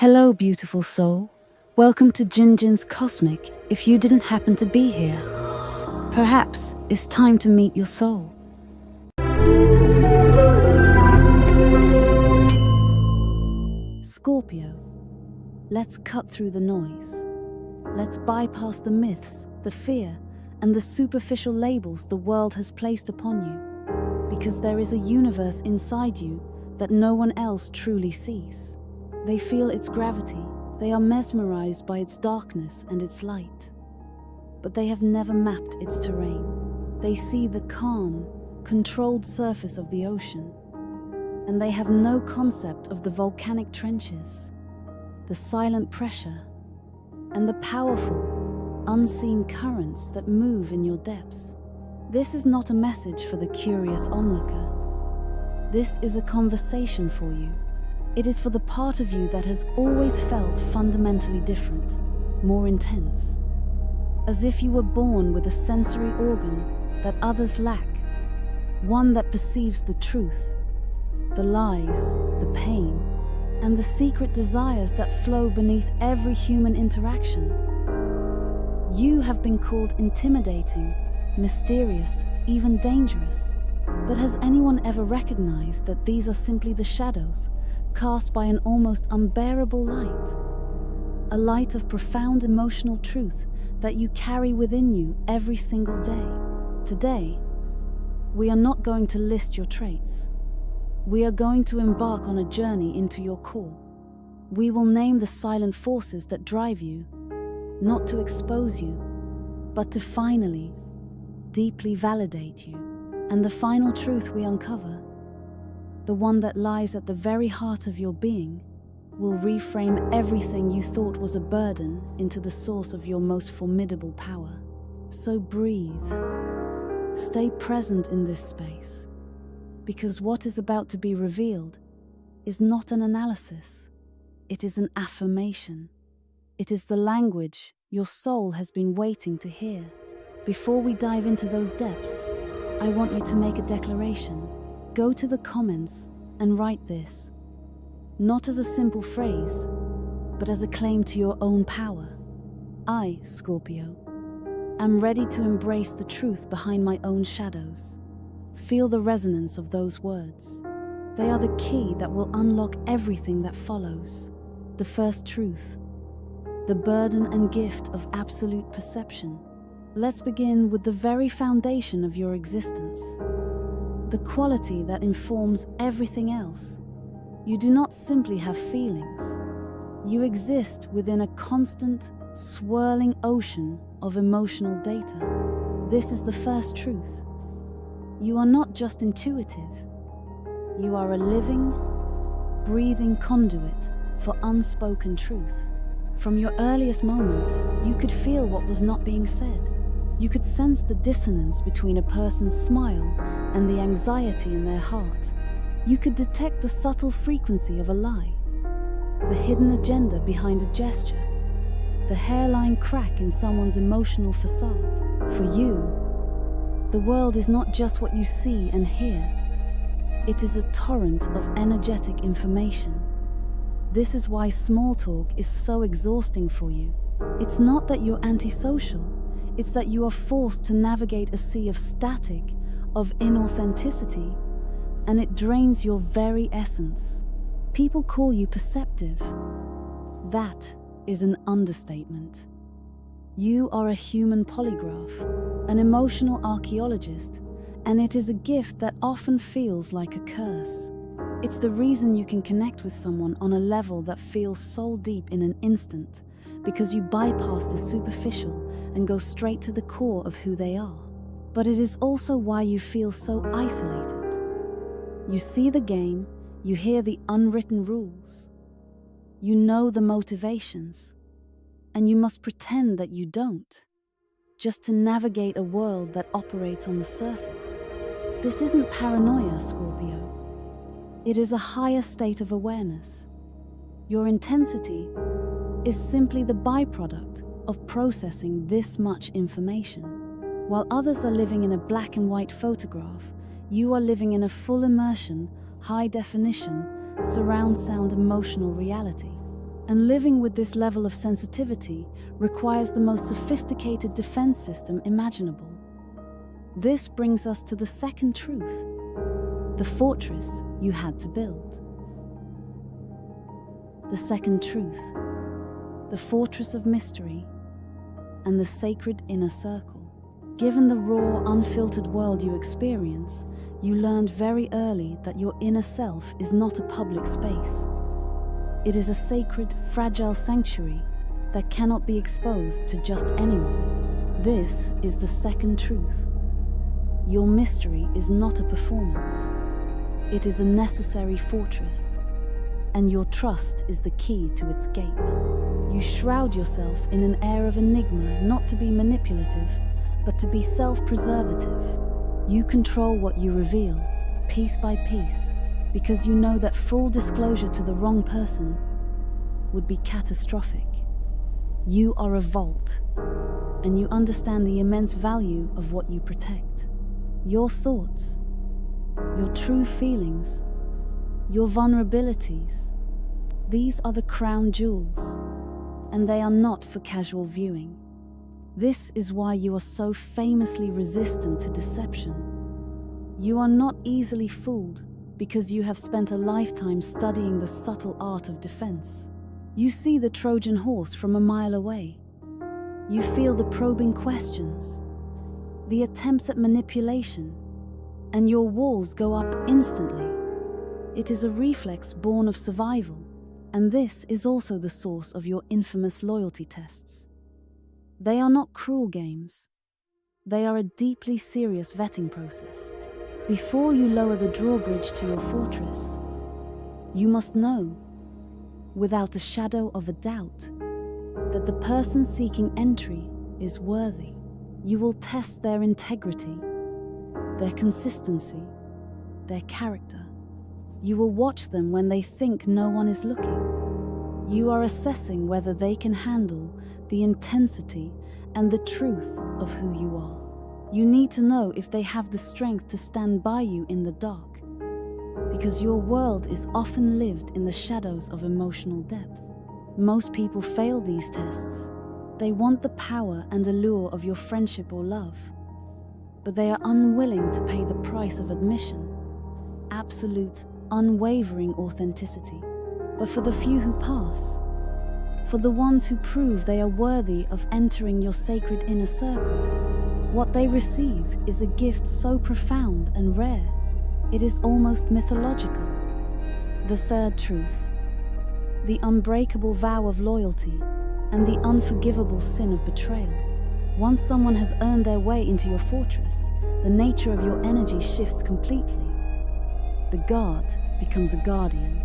Hello, beautiful soul. Welcome to Jinjin's Cosmic. If you didn't happen to be here, perhaps it's time to meet your soul. Scorpio, let's cut through the noise. Let's bypass the myths, the fear, and the superficial labels the world has placed upon you. Because there is a universe inside you that no one else truly sees. They feel its gravity, they are mesmerized by its darkness and its light. But they have never mapped its terrain. They see the calm, controlled surface of the ocean. And they have no concept of the volcanic trenches, the silent pressure, and the powerful, unseen currents that move in your depths. This is not a message for the curious onlooker. This is a conversation for you. It is for the part of you that has always felt fundamentally different, more intense. As if you were born with a sensory organ that others lack, one that perceives the truth, the lies, the pain, and the secret desires that flow beneath every human interaction. You have been called intimidating, mysterious, even dangerous. But has anyone ever recognized that these are simply the shadows cast by an almost unbearable light? A light of profound emotional truth that you carry within you every single day. Today, we are not going to list your traits. We are going to embark on a journey into your core. We will name the silent forces that drive you, not to expose you, but to finally, deeply validate you. And the final truth we uncover, the one that lies at the very heart of your being, will reframe everything you thought was a burden into the source of your most formidable power. So breathe. Stay present in this space, because what is about to be revealed is not an analysis. It is an affirmation. It is the language your soul has been waiting to hear. Before we dive into those depths, I want you to make a declaration. Go to the comments and write this, not as a simple phrase, but as a claim to your own power. I, Scorpio, am ready to embrace the truth behind my own shadows. Feel the resonance of those words. They are the key that will unlock everything that follows. The first truth, the burden and gift of absolute perception. Let's begin with the very foundation of your existence, the quality that informs everything else. You do not simply have feelings. You exist within a constant, swirling ocean of emotional data. This is the first truth. You are not just intuitive. You are a living, breathing conduit for unspoken truth. From your earliest moments, you could feel what was not being said. You could sense the dissonance between a person's smile and the anxiety in their heart. You could detect the subtle frequency of a lie, the hidden agenda behind a gesture, the hairline crack in someone's emotional facade. For you, the world is not just what you see and hear. It is a torrent of energetic information. This is why small talk is so exhausting for you. It's not that you're antisocial. It's that you are forced to navigate a sea of static, of inauthenticity, and it drains your very essence. People call you perceptive. That is an understatement. You are a human polygraph, an emotional archaeologist, and it is a gift that often feels like a curse. It's the reason you can connect with someone on a level that feels soul deep in an instant, because you bypass the superficial and go straight to the core of who they are. But it is also why you feel so isolated. You see the game, you hear the unwritten rules, you know the motivations, and you must pretend that you don't, just to navigate a world that operates on the surface. This isn't paranoia, Scorpio. It is a higher state of awareness. Your intensity is simply the byproduct of processing this much information. While others are living in a black and white photograph, you are living in a full immersion, high definition, surround sound emotional reality. And living with this level of sensitivity requires the most sophisticated defense system imaginable. This brings us to the second truth, the fortress you had to build. The second truth, the fortress of mystery and the sacred inner circle. Given the raw, unfiltered world you experience, you learned very early that your inner self is not a public space. It is a sacred, fragile sanctuary that cannot be exposed to just anyone. This is the second truth. Your mystery is not a performance. It is a necessary fortress, and your trust is the key to its gate. You shroud yourself in an air of enigma, not to be manipulative, but to be self-preservative. You control what you reveal, piece by piece, because you know that full disclosure to the wrong person would be catastrophic. You are a vault, and you understand the immense value of what you protect. Your thoughts, your true feelings, your vulnerabilities, these are the crown jewels, and they are not for casual viewing. This is why you are so famously resistant to deception. You are not easily fooled because you have spent a lifetime studying the subtle art of defense. You see the Trojan horse from a mile away. You feel the probing questions, the attempts at manipulation, and your walls go up instantly. It is a reflex born of survival, and this is also the source of your infamous loyalty tests. They are not cruel games. They are a deeply serious vetting process. Before you lower the drawbridge to your fortress, you must know, without a shadow of a doubt, that the person seeking entry is worthy. You will test their integrity, their consistency, their character. You will watch them when they think no one is looking. You are assessing whether they can handle the intensity and the truth of who you are. You need to know if they have the strength to stand by you in the dark, because your world is often lived in the shadows of emotional depth. Most people fail these tests. They want the power and allure of your friendship or love, but they are unwilling to pay the price of admission, absolute, unwavering authenticity. But for the few who pass, for the ones who prove they are worthy of entering your sacred inner circle, what they receive is a gift so profound and rare, it is almost mythological. The third truth, the unbreakable vow of loyalty and the unforgivable sin of betrayal. Once someone has earned their way into your fortress, the nature of your energy shifts completely. The guard becomes a guardian.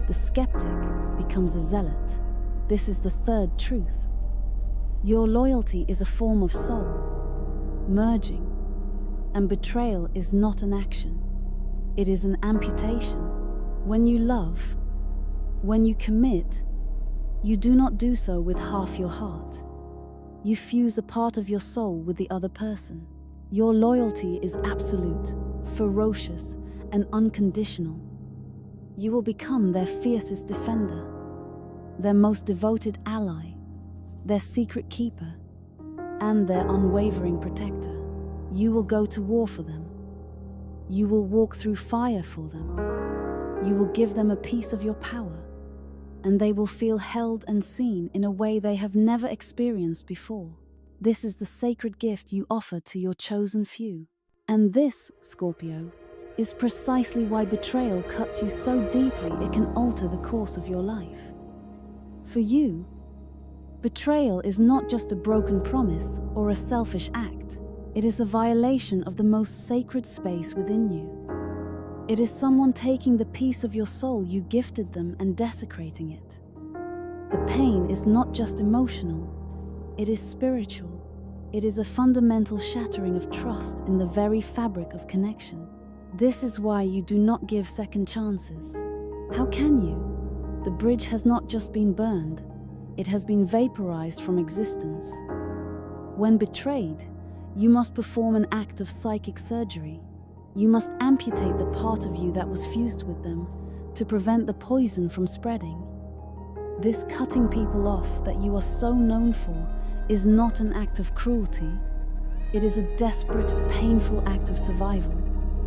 The skeptic becomes a zealot. This is the third truth. Your loyalty is a form of soul, merging, and betrayal is not an action. It is an amputation. When you love, when you commit, you do not do so with half your heart. You fuse a part of your soul with the other person. Your loyalty is absolute, ferocious, and unconditional. You will become their fiercest defender, their most devoted ally, their secret keeper, and their unwavering protector. You will go to war for them. You will walk through fire for them. You will give them a piece of your power, and they will feel held and seen in a way they have never experienced before. This is the sacred gift you offer to your chosen few. And this, Scorpio, is precisely why betrayal cuts you so deeply it can alter the course of your life. For you, betrayal is not just a broken promise or a selfish act. It is a violation of the most sacred space within you. It is someone taking the piece of your soul you gifted them and desecrating it. The pain is not just emotional, it is spiritual. It is a fundamental shattering of trust in the very fabric of connection. This is why you do not give second chances. How can you? The bridge has not just been burned, it has been vaporized from existence. When betrayed, you must perform an act of psychic surgery. You must amputate the part of you that was fused with them to prevent the poison from spreading. This cutting people off that you are so known for is not an act of cruelty. It is a desperate, painful act of survival.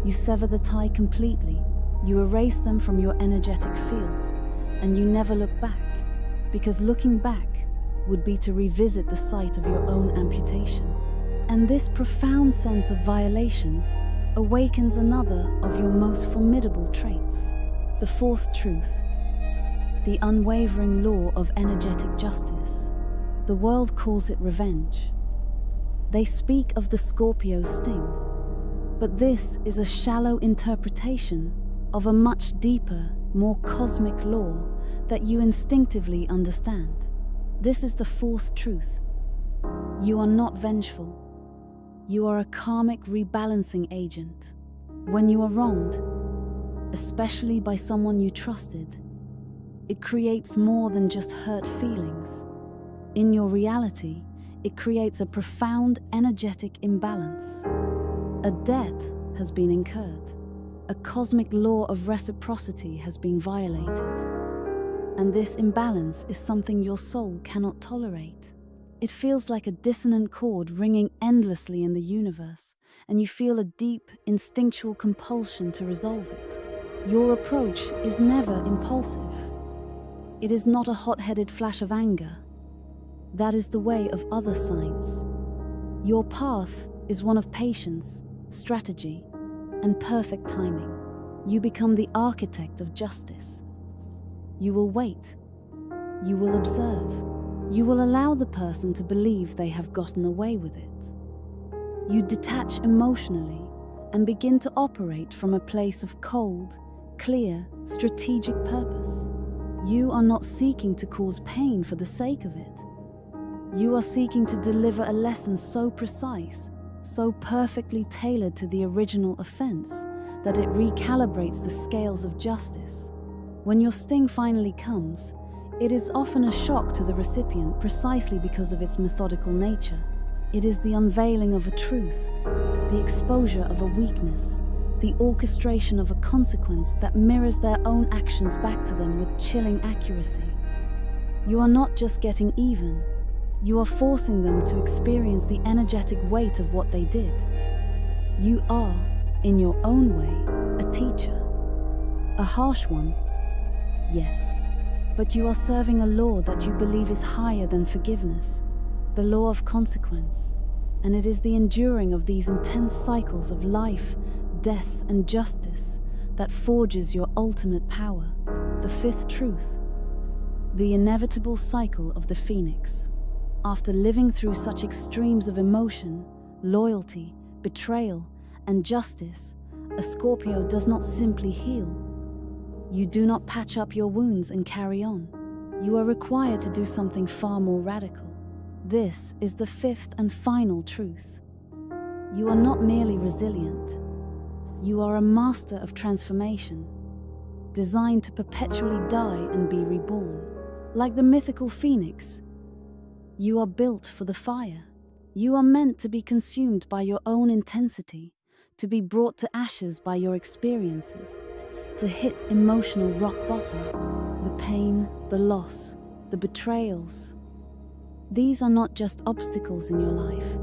You sever the tie completely. You erase them from your energetic field, and you never look back, because looking back would be to revisit the site of your own amputation. And this profound sense of violation awakens another of your most formidable traits, the fourth truth, the unwavering law of energetic justice. The world calls it revenge. They speak of the Scorpio sting, but this is a shallow interpretation of a much deeper, more cosmic law that you instinctively understand. This is the fourth truth. You are not vengeful. You are a karmic rebalancing agent. When you are wronged, especially by someone you trusted, it creates more than just hurt feelings. In your reality, it creates a profound energetic imbalance. A debt has been incurred. A cosmic law of reciprocity has been violated. And this imbalance is something your soul cannot tolerate. It feels like a dissonant chord ringing endlessly in the universe, and you feel a deep, instinctual compulsion to resolve it. Your approach is never impulsive. It is not a hot-headed flash of anger. That is the way of other signs. Your path is one of patience, strategy, and perfect timing. You become the architect of justice. You will wait. You will observe. You will allow the person to believe they have gotten away with it. You detach emotionally and begin to operate from a place of cold, clear, strategic purpose. You are not seeking to cause pain for the sake of it. You are seeking to deliver a lesson so precise, so perfectly tailored to the original offense, that it recalibrates the scales of justice. When your sting finally comes, it is often a shock to the recipient precisely because of its methodical nature. It is the unveiling of a truth, the exposure of a weakness, the orchestration of a consequence that mirrors their own actions back to them with chilling accuracy. You are not just getting even, you are forcing them to experience the energetic weight of what they did. You are, in your own way, a teacher. A harsh one, yes, but you are serving a law that you believe is higher than forgiveness, the law of consequence, and it is the enduring of these intense cycles of life, death, and justice that forges your ultimate power. The fifth truth, the inevitable cycle of the phoenix. After living through such extremes of emotion, loyalty, betrayal, and justice, a Scorpio does not simply heal. You do not patch up your wounds and carry on. You are required to do something far more radical. This is the fifth and final truth. You are not merely resilient. You are a master of transformation, designed to perpetually die and be reborn. Like the mythical phoenix, you are built for the fire. You are meant to be consumed by your own intensity, to be brought to ashes by your experiences, to hit emotional rock bottom. The pain, the loss, the betrayals. These are not just obstacles in your life.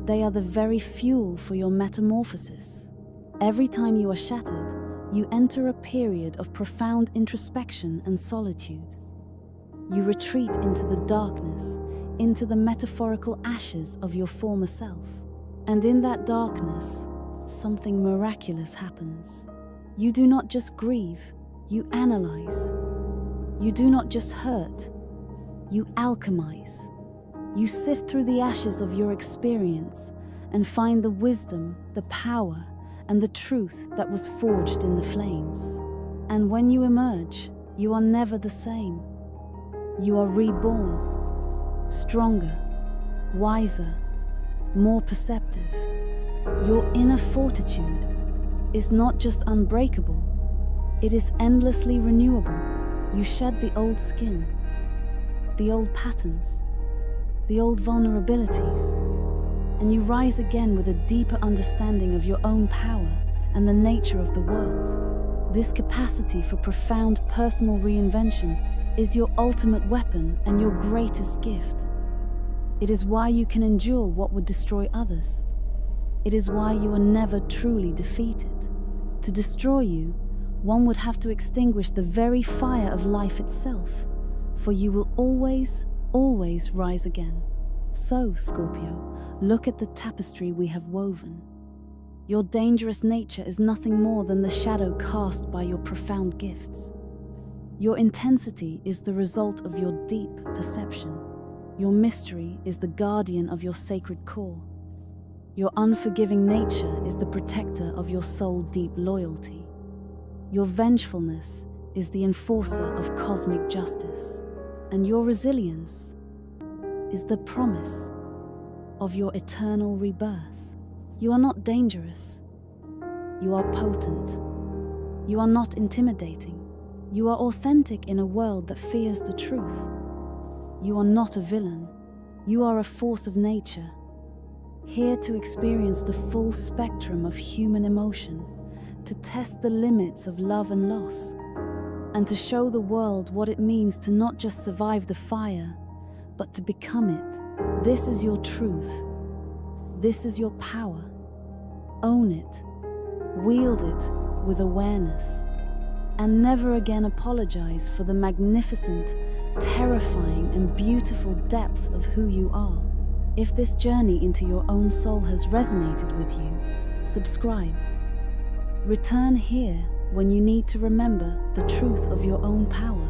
They are the very fuel for your metamorphosis. Every time you are shattered, you enter a period of profound introspection and solitude. You retreat into the darkness, into the metaphorical ashes of your former self. And in that darkness, something miraculous happens. You do not just grieve, you analyze. You do not just hurt, you alchemize. You sift through the ashes of your experience and find the wisdom, the power, and the truth that was forged in the flames. And when you emerge, you are never the same. You are reborn, stronger, wiser, more perceptive. Your inner fortitude is not just unbreakable, it is endlessly renewable. You shed the old skin, the old patterns, the old vulnerabilities, and you rise again with a deeper understanding of your own power and the nature of the world. This capacity for profound personal reinvention is your ultimate weapon and your greatest gift. It is why you can endure what would destroy others. It is why you are never truly defeated. To destroy you, one would have to extinguish the very fire of life itself, for you will always, always rise again. So, Scorpio, look at the tapestry we have woven. Your dangerous nature is nothing more than the shadow cast by your profound gifts. Your intensity is the result of your deep perception. Your mystery is the guardian of your sacred core. Your unforgiving nature is the protector of your soul-deep loyalty. Your vengefulness is the enforcer of cosmic justice. And your resilience is the promise of your eternal rebirth. You are not dangerous. You are potent. You are not intimidating. You are authentic in a world that fears the truth. You are not a villain. You are a force of nature, here to experience the full spectrum of human emotion, to test the limits of love and loss, and to show the world what it means to not just survive the fire, but to become it. This is your truth. This is your power. Own it. Wield it with awareness. And never again apologize for the magnificent, terrifying, and beautiful depth of who you are. If this journey into your own soul has resonated with you, subscribe. Return here when you need to remember the truth of your own power.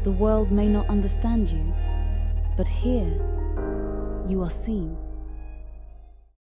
The world may not understand you, but here you are seen.